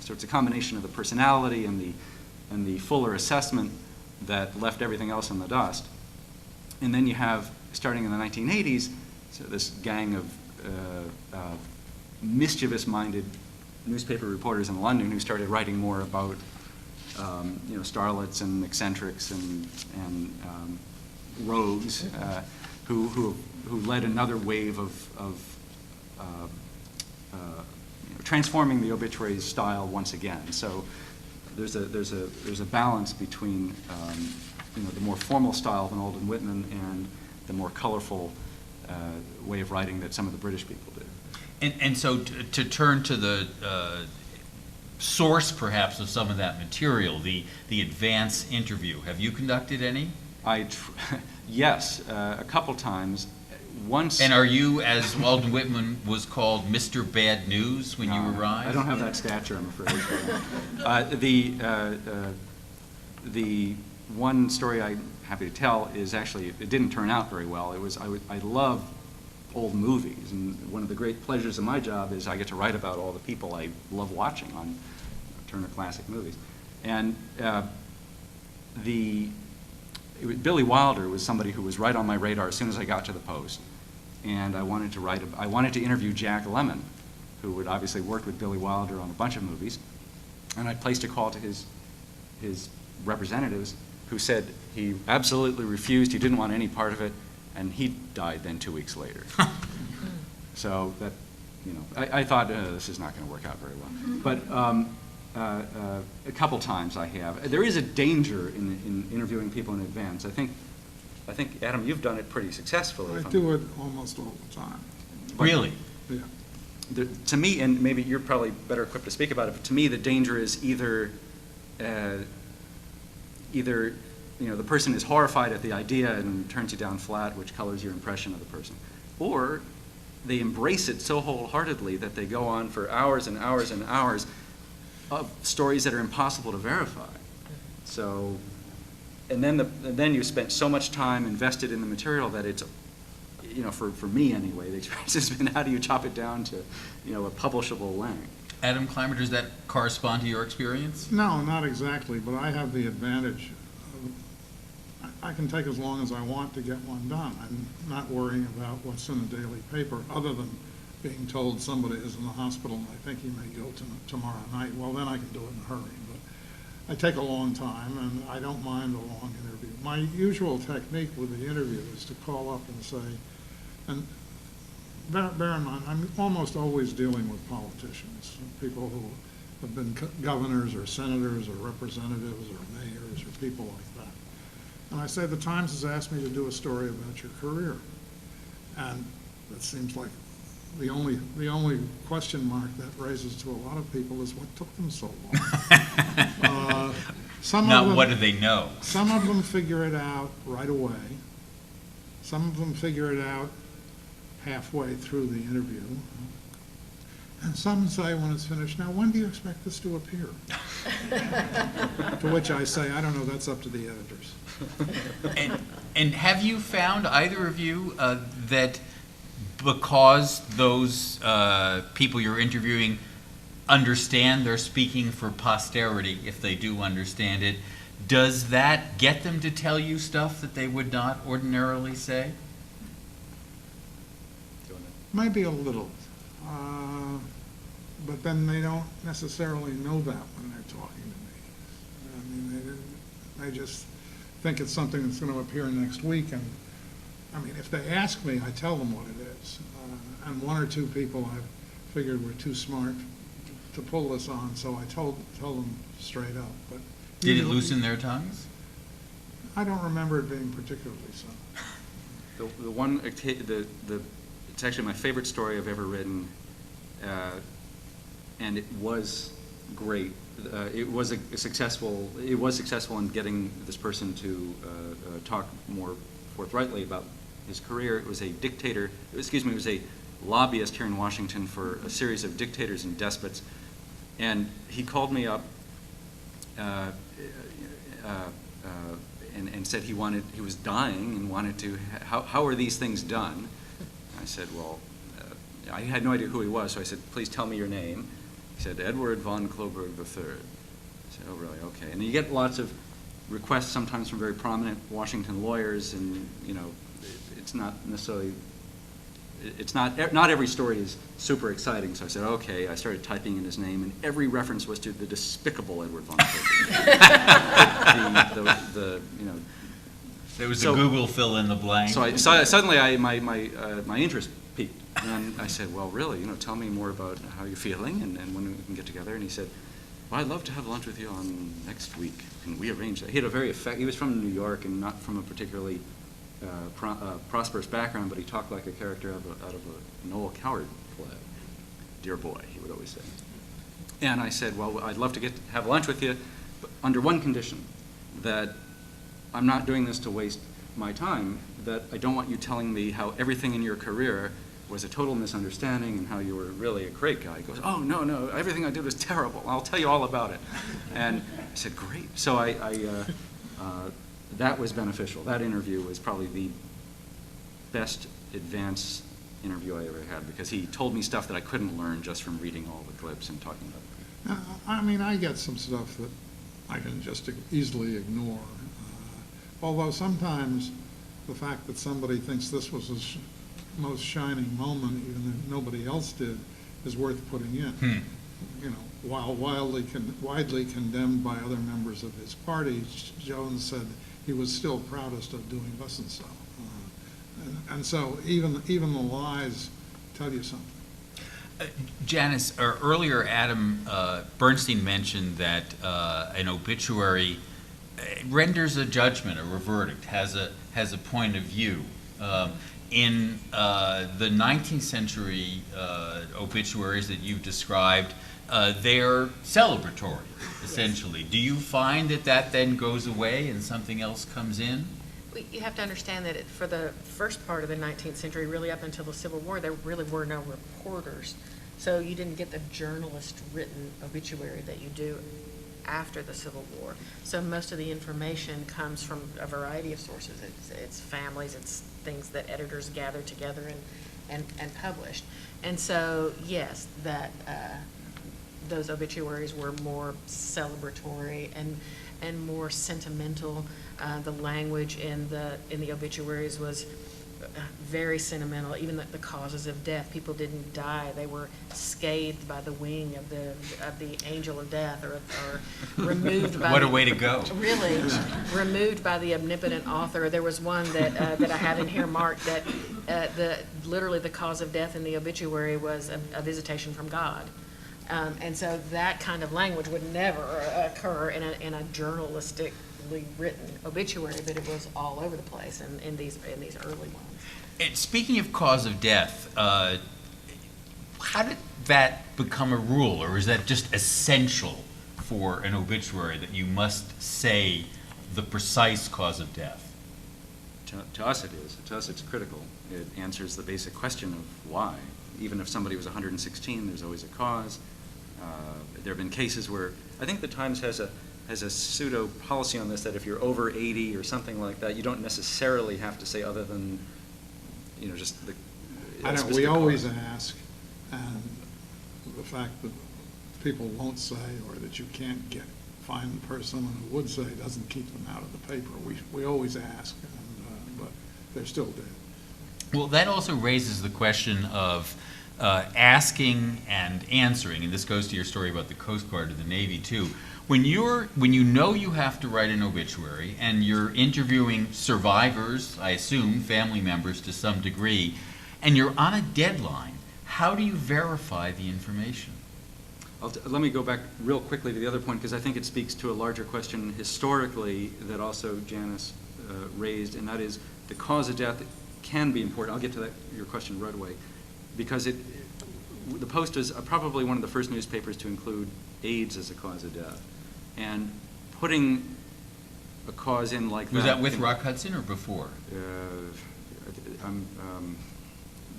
S3: so it's a combination of the personality and the fuller assessment that left everything else in the dust. And then you have, starting in the 1980s, so this gang of mischievous-minded newspaper reporters in London who started writing more about starlets and eccentrics and rogues, who led another wave of transforming the obituary style once again. So there's a balance between the more formal style of an Alden Whitman and the more colorful way of writing that some of the British people do.
S1: And so to turn to the source, perhaps, of some of that material, the advance interview. Have you conducted any?
S3: Yes, a couple times. Once.
S1: And are you, as Alden Whitman was called, Mr. Bad News when you arrived?
S3: I don't have that stature, I'm afraid. The one story I'm happy to tell is actually, it didn't turn out very well. I love old movies, and one of the great pleasures of my job is I get to write about all the people I love watching on Turner Classic Movies. And Billy Wilder was somebody who was right on my radar as soon as I got to the Post. And I wanted to interview Jack Lemmon, who had obviously worked with Billy Wilder on a bunch of movies. And I placed a call to his representatives, who said he absolutely refused, he didn't want any part of it, and he died then 2 weeks later. So that, I thought this is not going to work out very well. But a couple times I have. There is a danger in interviewing people in advance. I think, Adam, you've done it pretty successfully.
S4: I do it almost all the time.
S1: Really?
S4: Yeah.
S3: To me, and maybe you're probably better equipped to speak about it, but to me the danger is either the person is horrified at the idea and turns you down flat, which colors your impression of the person. Or they embrace it so wholeheartedly that they go on for hours and hours and hours of stories that are impossible to verify. So, and then you spent so much time invested in the material that it's, for me anyway, the experience has been how do you chop it down to, a publishable length.
S1: Adam Clymer, does that correspond to your experience?
S4: No, not exactly, but I have the advantage. I can take as long as I want to get one done. I'm not worrying about what's in the daily paper, other than being told somebody is in the hospital and I think he may go tomorrow night. Well, then I can do it in a hurry. But I take a long time, and I don't mind a long interview. My usual technique with the interview is to call up and say, and bear in mind, I'm almost always dealing with politicians, people who have been governors or senators or representatives or mayors or people like that. And I say, the Times has asked me to do a story about your career. And it seems like the only question mark that raises to a lot of people is what took them so long.
S1: Not what do they know?
S4: Some of them figure it out right away. Some of them figure it out halfway through the interview. And some say when it's finished, now when do you expect this to appear? To which I say, I don't know, that's up to the editors.
S1: And have you found, either of you, that because those people you're interviewing understand they're speaking for posterity, if they do understand it, does that get them to tell you stuff that they would not ordinarily say?
S4: Maybe a little. But then they don't necessarily know that when they're talking to me. I mean, they just think it's something that's going to appear next week. And I mean, if they ask me, I tell them what it is. And one or two people I've figured were too smart to pull this on, so I tell them straight up. But
S1: did it loosen their tongues?
S4: I don't remember it being particularly so.
S3: It's actually my favorite story I've ever written, and it was great. It was successful in getting this person to talk more forthrightly about his career. It was a lobbyist here in Washington for a series of dictators and despots, and he called me up and said he was dying and wanted to. How are these things done? I said, well, I had no idea who he was, so I said, please tell me your name. He said, Edward von Kloberg III. I said, oh, really? Okay. And you get lots of requests sometimes from very prominent Washington lawyers, and, it's not necessarily, not every story is super exciting. So I said, okay. I started typing in his name, and every reference was to the despicable Edward von Kloberg.
S1: There was a Google fill in the blank.
S3: So suddenly my interest peaked, and I said, well, really, tell me more about how you're feeling and when we can get together. And he said, well, I'd love to have lunch with you on next week. Can we arrange that? He was from New York and not from a particularly prosperous background, but he talked like a character out of a Noel Coward play. Dear boy, he would always say. And I said, well, I'd love to have lunch with you, but under one condition, that I'm not doing this to waste my time, that I don't want you telling me how everything in your career was a total misunderstanding and how you were really a great guy. He goes, oh, no, everything I did was terrible. I'll tell you all about it. And I said, great. So that was beneficial. That interview was probably the best advance interview I ever had, because he told me stuff that I couldn't learn just from reading all the clips and talking about it.
S4: I mean, I get some stuff that I can just easily ignore. Although sometimes the fact that somebody thinks this was his most shining moment, even if nobody else did, is worth putting in. While widely condemned by other members of his party, Jones said he was still proudest of doing thus and so. And so even the lies tell you something.
S1: Janice, earlier Adam Bernstein mentioned that an obituary renders a judgment or a verdict, has a point of view. In the 19th century obituaries that you've described, they're celebratory, essentially. Do you find that that then goes away and something else comes in?
S2: You have to understand that for the first part of the 19th century, really up until the Civil War, there really were no reporters. So you didn't get the journalist-written obituary that you do after the Civil War. So most of the information comes from a variety of sources. It's families, it's things that editors gather together and published. And so, yes, that those obituaries were more celebratory and more sentimental. The language in the obituaries was very sentimental. Even the causes of death, people didn't die; they were scathed by the wing of the angel of death, or removed by.
S1: What a way to go!
S2: Really, removed by the omnipotent author. There was one that I have in here marked that literally the cause of death in the obituary was a visitation from God. And so that kind of language would never occur in a journalistically written obituary, but it was all over the place in these early ones.
S1: And speaking of cause of death, how did that become a rule, or is that just essential for an obituary that you must say the precise cause of death?
S3: To us it is. To us it's critical. It answers the basic question of why. Even if somebody was 116, there's always a cause. There have been cases where I think the Times has a pseudo policy on this, that if you're over 80 or something like that, you don't necessarily have to say other than, just the.
S4: I know, we always ask, and the fact that people won't say, or that you can't find the person who would say, doesn't keep them out of the paper. We always ask, but they're still dead.
S1: Well, that also raises the question of asking and answering, and this goes to your story about the Coast Guard or the Navy too. When you know you have to write an obituary and you're interviewing survivors, I assume family members to some degree, and you're on a deadline, how do you verify the information?
S3: Let me go back real quickly to the other point, because I think it speaks to a larger question historically that also Janice raised, and that is the cause of death can be important. I'll get to your question right away, because the Post is probably one of the first newspapers to include AIDS as a cause of death. And putting a cause in like that...
S1: Was that with Rock Hudson or before?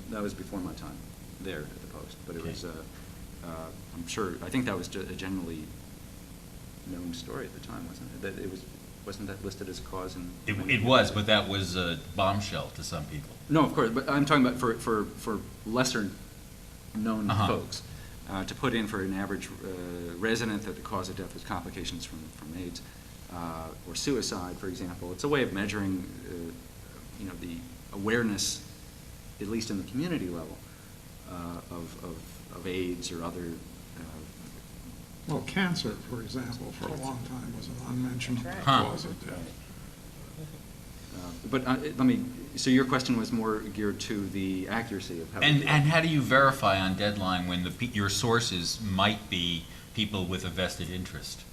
S3: That was before my time there at the Post. But it was, I'm sure, I think that was a generally known story at the time, wasn't it? That it was, wasn't that listed as a cause?
S1: It was, but that was a bombshell to some people.
S3: No, of course, but I'm talking about for lesser known folks. To put in for an average resident that the cause of death was complications from AIDS or suicide, for example. It's a way of measuring, the awareness, at least in the community level, of AIDS or other.
S4: Well, cancer, for example, for a long time was an unmentioned
S2: That's right.
S4: cause of death.
S3: But let me. So your question was more geared to the accuracy of how.
S1: And how do you verify on deadline when your sources might be people with a vested interest?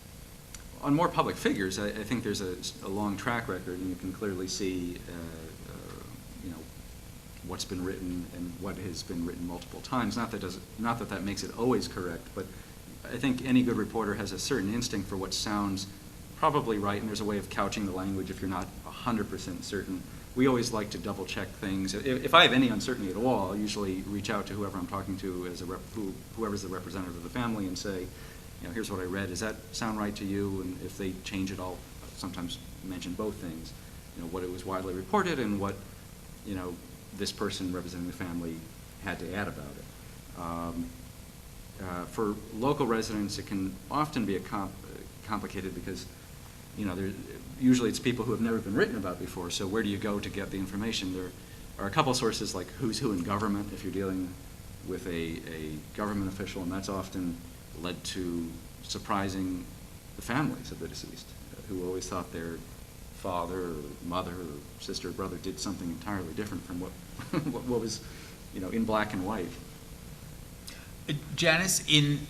S3: On more public figures, I think there's a long track record, and you can clearly see, what's been written and what has been written multiple times. Not that makes it always correct, but I think any good reporter has a certain instinct for what sounds probably right, and there's a way of couching the language if you're not 100% certain. We always like to double check things. If I have any uncertainty at all, I'll usually reach out to whoever I'm talking to as whoever's the representative of the family and say, here's what I read. Does that sound right to you? And if they change it, I'll sometimes mention both things. What it was widely reported and what, this person representing the family had to add about it. For local residents, it can often be complicated because, usually it's people who have never been written about before, so where do you go to get the information? There are a couple sources like who's who in government if you're dealing with a government official, and that's often led to surprising the families of the deceased, who always thought their father or mother or sister or brother did something entirely different from what what was, in black and white.
S1: Janice, in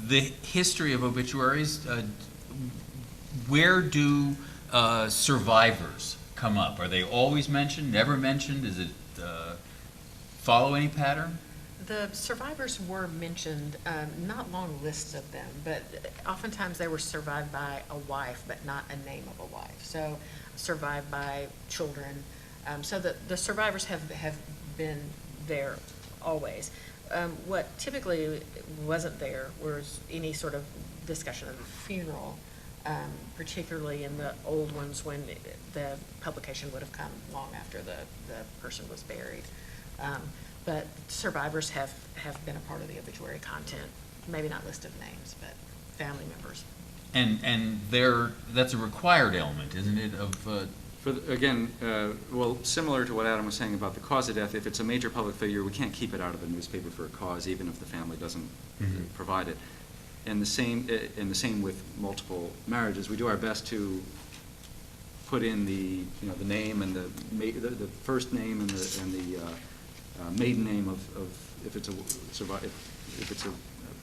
S1: the history of obituaries, where do survivors come up? Are they always mentioned, never mentioned? Does it follow any pattern?
S2: The survivors were mentioned, not long lists of them, but oftentimes they were survived by a wife, but not a name of a wife. So survived by children. So the survivors have been there always. What typically wasn't there was any sort of discussion of the funeral, particularly in the old ones when the publication would have come long after the person was buried. But survivors have been a part of the obituary content, maybe not list of names, but family members.
S1: And that's a required element, isn't it, of...
S3: Again, well, similar to what Adam was saying about the cause of death, if it's a major public figure, we can't keep it out of the newspaper for a cause, even if the family doesn't provide it. And the same with multiple marriages. We do our best to put in the name and the first name and the maiden name of if it's a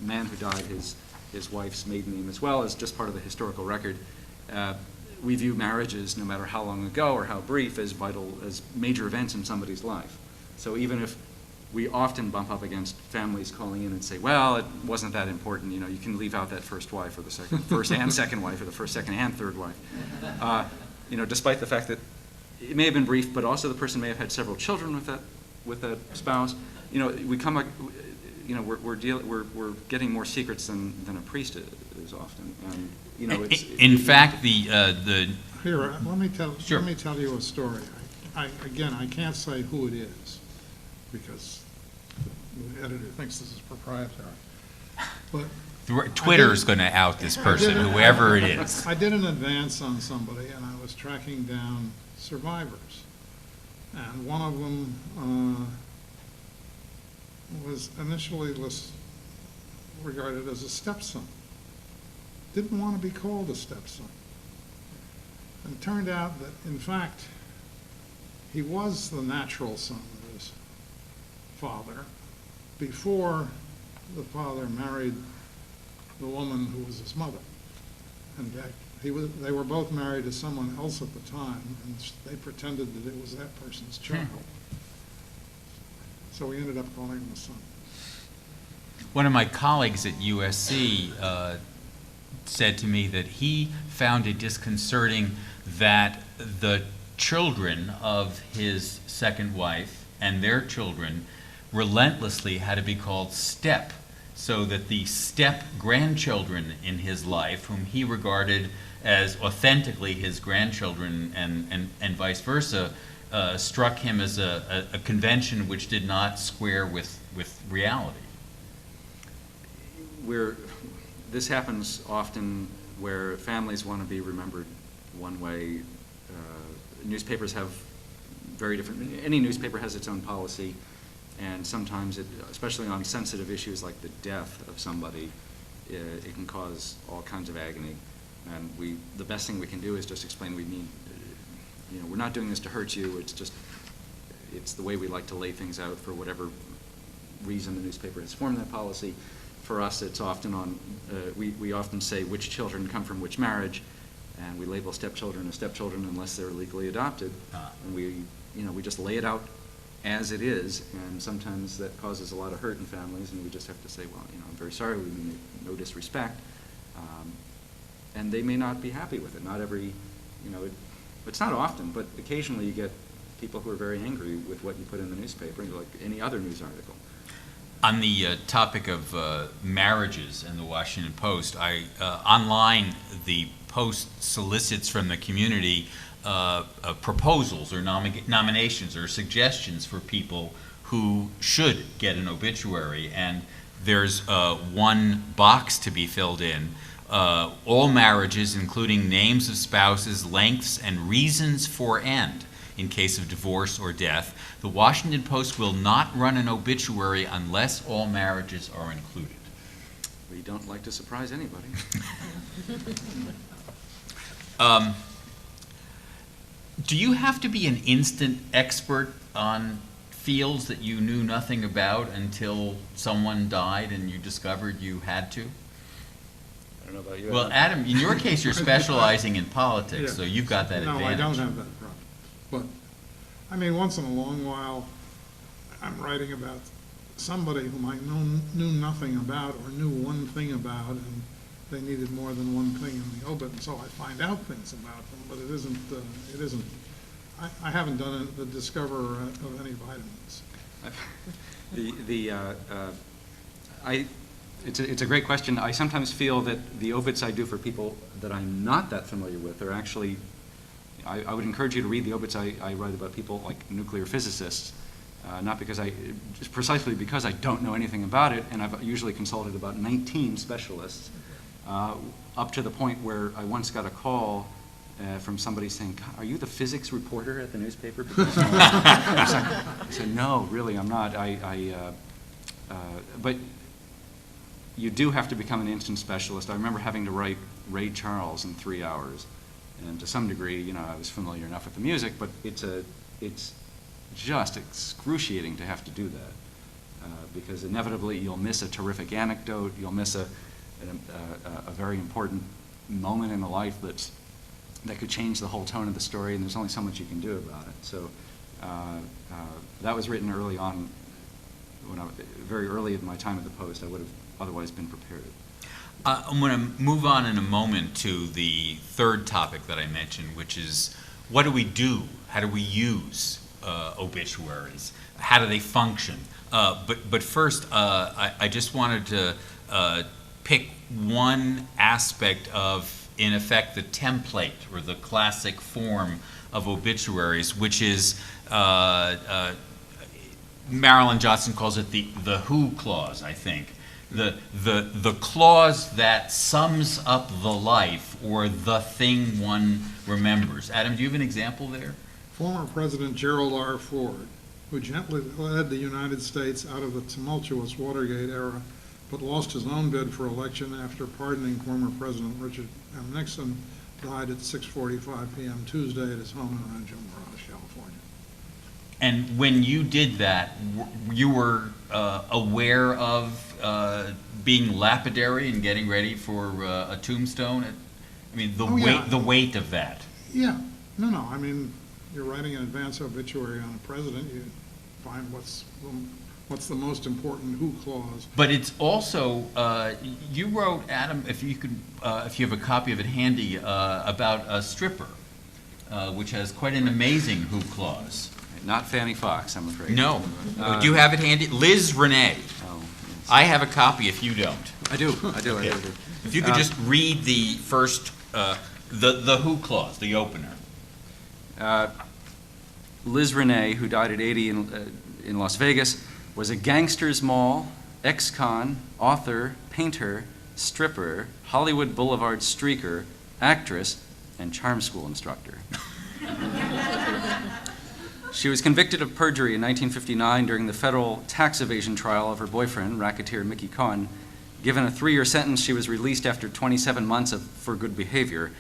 S3: man who died, his wife's maiden name, as well as just part of the historical record. We view marriages, no matter how long ago or how brief, as vital, as major events in somebody's life. So even if we often bump up against families calling in and say, well, it wasn't that important, you can leave out that first wife or the first and second wife or the first, second, and third wife. Despite the fact that it may have been brief, but also the person may have had several children with that spouse. We come up, we're getting more secrets than a priest is often, and
S1: in fact, the
S4: Here, let me tell
S1: Sure.
S4: you a story. Again, I can't say who it is because the editor thinks this is proprietary. But
S1: Twitter's going to out this person, whoever it is.
S4: I did an advance on somebody, and I was tracking down survivors, and one of them was initially regarded as a stepson. Didn't want to be called a stepson. And it turned out that, in fact, he was the natural son of his father before the father married the woman who was his mother. In fact, they were both married to someone else at the time, and they pretended that it was that person's child. So we ended up calling him a son.
S1: One of my colleagues at USC said to me that he found it disconcerting that the children of his second wife and their children relentlessly had to be called step, so that the step grandchildren in his life, whom he regarded as authentically his grandchildren and vice versa, struck him as a convention which did not square with reality.
S3: This happens often where families want to be remembered one way. Newspapers have very different, any newspaper has its own policy, and sometimes, especially on sensitive issues like the death of somebody, it can cause all kinds of agony. And the best thing we can do is just explain we're not doing this to hurt you, it's the way we like to lay things out for whatever reason the newspaper has formed that policy. For us, it's often we often say which children come from which marriage, and we label stepchildren as stepchildren unless they're legally adopted. And we just lay it out as it is, and sometimes that causes a lot of hurt in families, and we just have to say, well, I'm very sorry, we mean no disrespect. And they may not be happy with it. Not every, it's not often, but occasionally you get people who are very angry with what you put in the newspaper, like any other news article.
S1: On the topic of marriages and the Washington Post, online the Post solicits from the community proposals or nominations or suggestions for people who should get an obituary, and there's one box to be filled in. All marriages, including names of spouses, lengths, and reasons for end in case of divorce or death. The Washington Post will not run an obituary unless all marriages are included.
S3: We don't like to surprise anybody.
S1: Do you have to be an instant expert on fields that you knew nothing about until someone died and you discovered you had to?
S3: I don't know about you.
S1: Well, Adam, in your case, you're specializing in politics, so you've got that advantage.
S4: No, I don't have that problem. But, once in a long while, I'm writing about somebody whom I knew nothing about or knew one thing about, and they needed more than one thing in the obit, and so I find out things about them, but it isn't, I haven't done the discoverer of any vitamins.
S3: It's a great question. I sometimes feel that the obits I do for people that I'm not that familiar with are actually, I would encourage you to read the obits I write about people like nuclear physicists, not because just precisely because I don't know anything about it, and I've usually consulted about 19 specialists, up to the point where I once got a call from somebody saying, "God, are you the physics reporter at the newspaper?" Because, I said, "No, really, I'm not. But you do have to become an instant specialist." I remember having to write Ray Charles in 3 hours, and to some degree, I was familiar enough with the music, but it's just excruciating to have to do that, because inevitably you'll miss a terrific anecdote, you'll miss a very important moment in a life that could change the whole tone of the story, and there's only so much you can do about it. So that was written early on, very early in my time at the Post. I would have otherwise been prepared.
S1: I'm going to move on in a moment to the third topic that I mentioned, which is what do we do? How do we use obituaries? How do they function? But first, I just wanted to pick one aspect of, in effect, the template or the classic form of obituaries, which is Marilyn Johnson calls it the who clause, I think. The clause that sums up the life or the thing one remembers. Adam, do you have an example there?
S4: Former President Gerald R. Ford, who gently led the United States out of the tumultuous Watergate era, but lost his own bid for election after pardoning former President Richard M. Nixon, died at 6:45 p.m. Tuesday at his home in Rancho Mirage, California.
S1: And when you did that, you were aware of being lapidary and getting ready for a tombstone? I mean, the weight of that.
S4: Yeah. No. I mean, you're writing an advance obituary on a president. You find what's the most important who clause.
S1: But it's also, you wrote, Adam, if you have a copy of it handy, about a stripper, which has quite an amazing who clause.
S3: Not Fanny Fox, I'm afraid.
S1: No. Do you have it handy? Liz Renee.
S3: Oh, yes.
S1: I have a copy if you don't.
S3: I do.
S1: Okay. If you could just read the first, the who clause, the opener.
S3: Liz Renee, who died at 80 in Las Vegas, was a gangster's mall, ex-con, author, painter, stripper, Hollywood Boulevard streaker, actress, and charm school instructor. She was convicted of perjury in 1959 during the federal tax evasion trial of her boyfriend, racketeer Mickey Cohen. Given a 3-year sentence, she was released after 27 months for good behavior.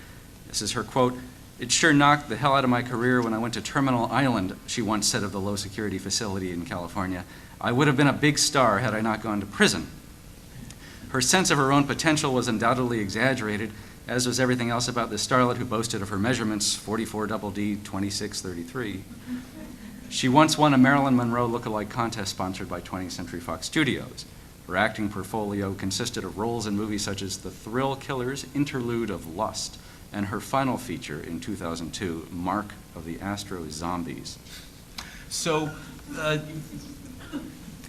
S3: This is her quote, "It sure knocked the hell out of my career when I went to Terminal Island," she once said of the low-security facility in California. "I would have been a big star had I not gone to prison." Her sense of her own potential was undoubtedly exaggerated, as was everything else about this starlet who boasted of her measurements, 44 double D, 2633. She once won a Marilyn Monroe look-alike contest sponsored by 20th Century Fox Studios. Her acting portfolio consisted of roles in movies such as The Thrill Killer's Interlude of Lust, and her final feature in 2002, Mark of the Astro Zombies.
S1: So,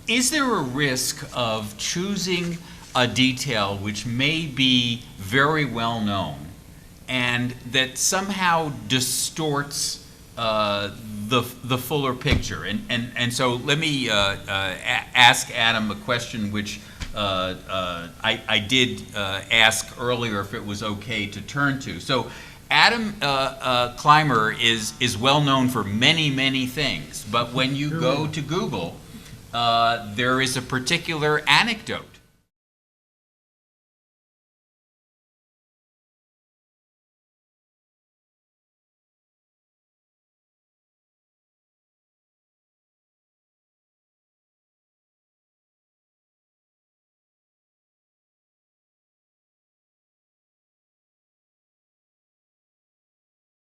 S1: is there a risk of choosing a detail which may be very well known and that somehow distorts the fuller picture? And so let me ask Adam a question which I did ask earlier if it was okay to turn to. So Adam Clymer is well known for many, many things, but when you go to Google, there is a particular anecdote